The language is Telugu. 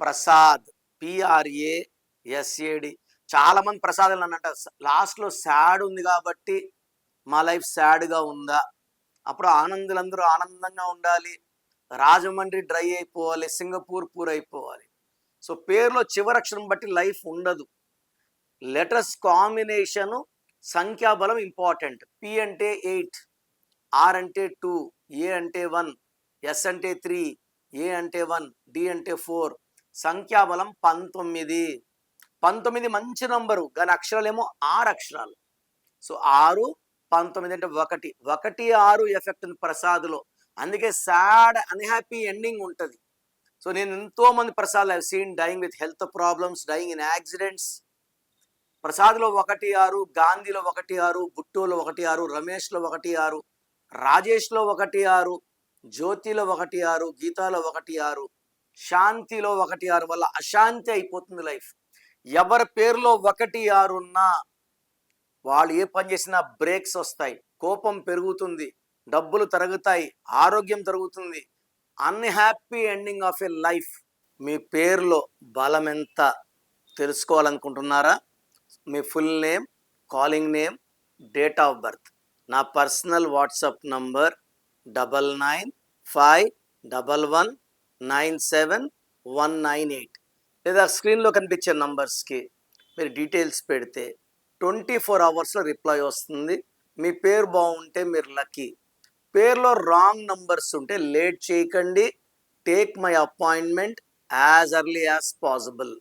ప్రసాద్, PRASAD. చాలా మంది ప్రసాదాలు అన్నట్ట లాస్ట్లో సాడ్ ఉంది కాబట్టి మా లైఫ్ సాడ్గా ఉందా, అప్పుడు ఆనందులందరూ ఆనందంగా ఉండాలి, రాజమండ్రి డ్రై అయిపోవాలి, సింగపూర్ పూర్ అయిపోవాలి. సో పేరులో చివరక్షరం బట్టి లైఫ్ ఉండదు. లెటర్స్ కాంబినేషను, సంఖ్యాబలం ఇంపార్టెంట్. P అంటే 8, R అంటే 2, A అంటే 1, S అంటే 3, A అంటే 1, D అంటే 4. సంఖ్యాబలం 19. 19 మంచి నంబరు, కానీ అక్షరాలేమో 6 అక్షరాలు. సో 6, 19 అంటే 1. 1, 6 ఎఫెక్ట్ ఉంది ప్రసాద్లో. అందుకే సాడ్ అన్హ్యాపీ ఎండింగ్ ఉంటుంది. సో నేను ఎంతోమంది Prasad I seen dying with health problems, dying in accidents. ప్రసాద్లో 1, 6, గాంధీలో 1, 6, గుట్టోలో 1, 6, రమేష్లో 1, 6, రాజేష్లో 1, 6, జ్యోతిలో 1, 6, గీతాలో 1, 6, శాంతిలో 1, 6 వల్ల అశాంతి అయిపోతుంది లైఫ్. ఎవరి పేరులో 1, 6 ఉన్నా వాళ్ళు ఏ పని చేసినా బ్రేక్స్ వస్తాయి, కోపం పెరుగుతుంది, డబ్బులు తరుగుతాయి, ఆరోగ్యం తరుగుతుంది. Unhappy ending of a life. మీ పేరులో బలం ఎంత తెలుసుకోవాలనుకుంటున్నారా? మీ full name, calling name, date of birth, నా పర్సనల్ వాట్సాప్ నంబర్ 99511197,198, లేదా స్క్రీన్లో కనిపించే నంబర్స్కి మీరు డీటెయిల్స్ పెడితే 24 అవర్స్లో రిప్లై వస్తుంది. మీ పేరు బాగుంటే మీరు లక్కీ. పేరులో రాంగ్ నంబర్స్ ఉంటే లేట్ చేయకండి. Take my appointment as early as possible.